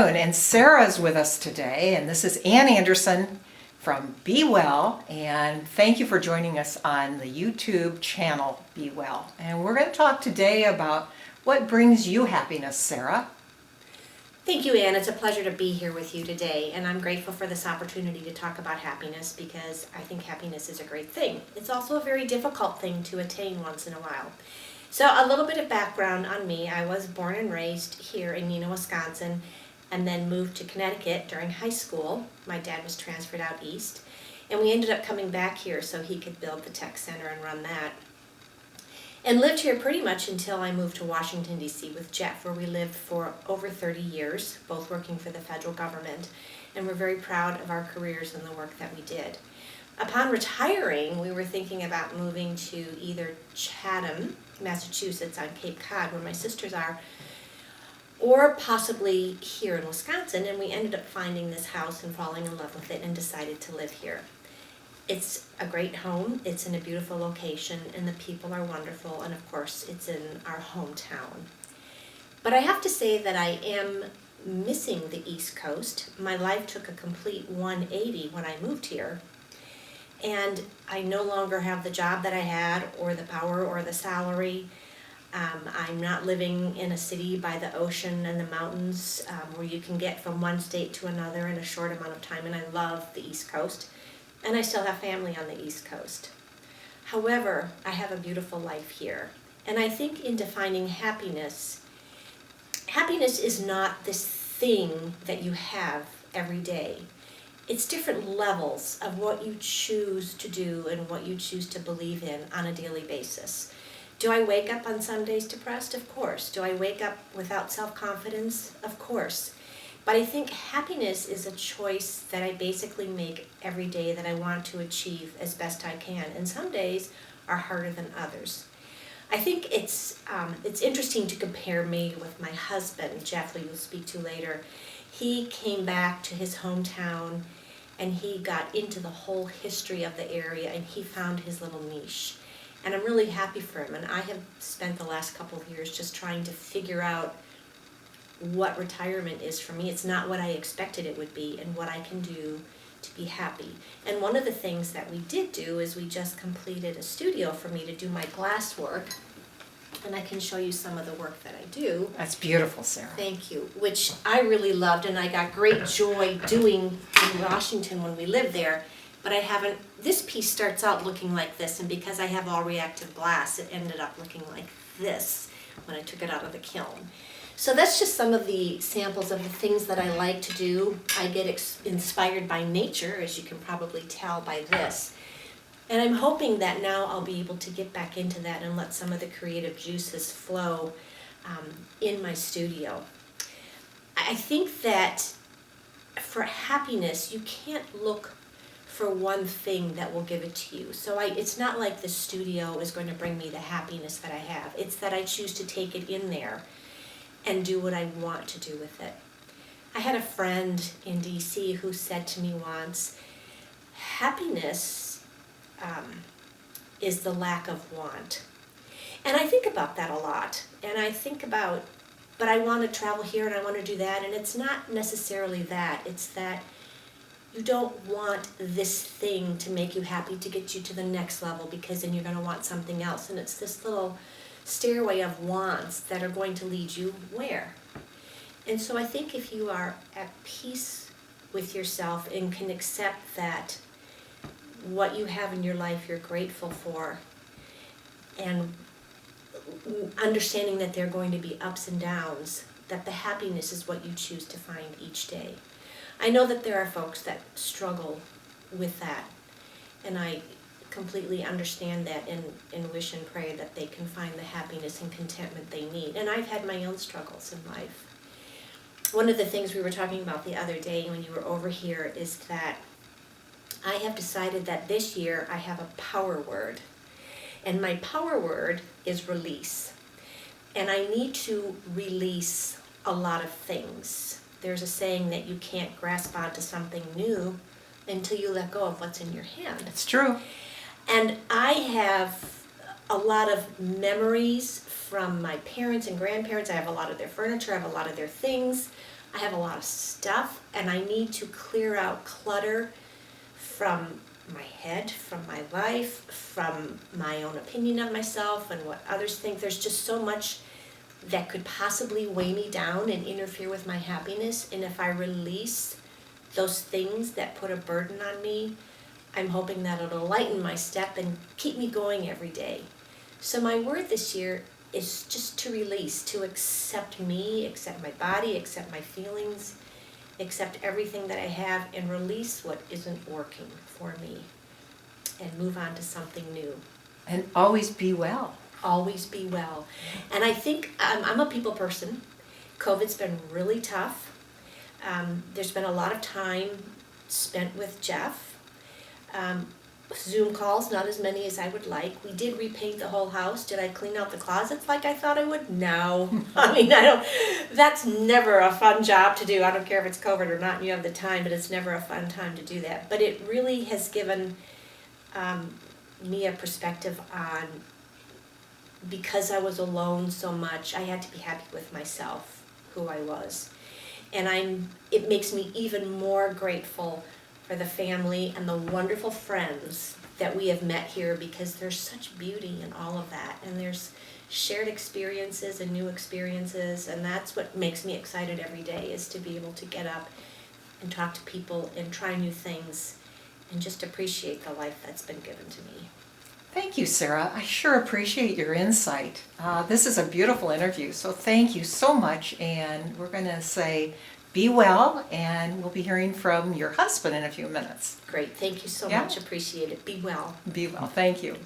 And Sarah's with us today, and this is Ann Anderson from Be Well, and thank you for joining us on the YouTube channel Be Well. And we're going to talk today about what brings you happiness, Sarah. Thank you, Ann. It's a pleasure to be here with you today, and I'm grateful for this opportunity to talk about happiness because I think happiness is a great thing. It's also a very difficult thing to attain once in a while. So a little bit of background on me. I was born and raised here in Neenah, Wisconsin, and then moved to Connecticut during high school. My dad was transferred out east, and we ended up coming back here so he could build the tech center and run that. And lived here pretty much until I moved to Washington, D.C. with Jeff, where we lived for over 30 years, both working for the federal government, and we're very proud of our careers and the work that we did. Upon retiring, we were thinking about moving to either Chatham, Massachusetts on Cape Cod, where my sisters are, or possibly here in Wisconsin, and we ended up finding this house and falling in love with it and decided to live here. It's a great home, it's in a beautiful location, and the people are wonderful, and of course it's in our hometown. But I have to say that I am missing the East Coast. My life took a complete 180 when I moved here, and I no longer have the job that I had, or the power, or the salary. I'm not living in a city by the ocean and the mountains where you can get from one state to another in a short amount of time, and I love the East Coast, and I still have family on the East Coast. However, I have a beautiful life here, and I think in defining happiness, happiness is not this thing that you have every day. It's different levels of what you choose to do and what you choose to believe in on a daily basis. Do I wake up on some days depressed? Of course. Do I wake up without self-confidence? Of course. But I think happiness is a choice that I basically make every day that I want to achieve as best I can. And some days are harder than others. I think it's interesting to compare me with my husband, Jeff, who you'll speak to later. He came back to his hometown and he got into the whole history of the area and he found his little niche. And I'm really happy for him. And I have spent the last couple of years just trying to figure out what retirement is for me. It's not what I expected it would be and what I can do to be happy. And one of the things that we did do is we just completed a studio for me to do my glass work. And I can show you some of the work that I do. That's beautiful, Sarah. Thank you. Which I really loved and I got great joy doing in Washington when we lived there. But I haven't, this piece starts out looking like this, and because I have all reactive glass, it ended up looking like this when I took it out of the kiln. So that's just some of the samples of the things that I like to do. I get inspired by nature, as you can probably tell by this. And I'm hoping that now I'll be able to get back into that and let some of the creative juices flow in my studio. I think that for happiness, you can't look for one thing that will give it to you. So it's not like the studio is going to bring me the happiness that I have. It's that I choose to take it in there and do what I want to do with it. I had a friend in DC who said to me once, happiness is the lack of want. And I think about that a lot. And I think about, but I want to travel here and I want to do that. And it's not necessarily that. It's that you don't want this thing to make you happy to get you to the next level, because then you're going to want something else. And it's this little stairway of wants that are going to lead you where? And so I think if you are at peace with yourself and can accept that what you have in your life you're grateful for, and understanding that there are going to be ups and downs, that the happiness is what you choose to find each day. I know that there are folks that struggle with that, and I completely understand that and wish and pray that they can find the happiness and contentment they need. And I've had my own struggles in life. One of the things we were talking about the other day when you were over here is that I have decided that this year I have a power word. And my power word is release. And I need to release a lot of things. There's a saying that you can't grasp onto something new until you let go of what's in your hand. It's true. And I have a lot of memories from my parents and grandparents. I have a lot of their furniture, I have a lot of their things. I have a lot of stuff, and I need to clear out clutter from my head, from my life, from my own opinion of myself and what others think. There's just so much that could possibly weigh me down and interfere with my happiness. And if I release those things that put a burden on me, I'm hoping that it'll lighten my step and keep me going every day. So my word this year is just to release, to accept me, accept my body, accept my feelings, accept everything that I have, and release what isn't working for me and move on to something new. And always be well. Always be well. And I think I'm a people person. COVID's been really tough. There's been a lot of time spent with Jeff. Zoom calls, not as many as I would like. We did repaint the whole house. Did I clean out the closets like I thought I would? No. I mean, that's never a fun job to do. I don't care if it's COVID or not and you have the time, but it's never a fun time to do that. But it really has given me a perspective on, because I was alone so much, I had to be happy with myself, who I was. And it makes me even more grateful for the family and the wonderful friends that we have met here, because there's such beauty in all of that, and there's shared experiences and new experiences, and that's what makes me excited every day, is to be able to get up and talk to people and try new things and just appreciate the life that's been given to me. Thank you, Sarah. I sure appreciate your insight. This is a beautiful interview, so thank you so much. And we're going to say be well, and we'll be hearing from your husband in a few minutes. Great, thank you so Yeah. much, appreciate it. Be well. Be well. Thank you.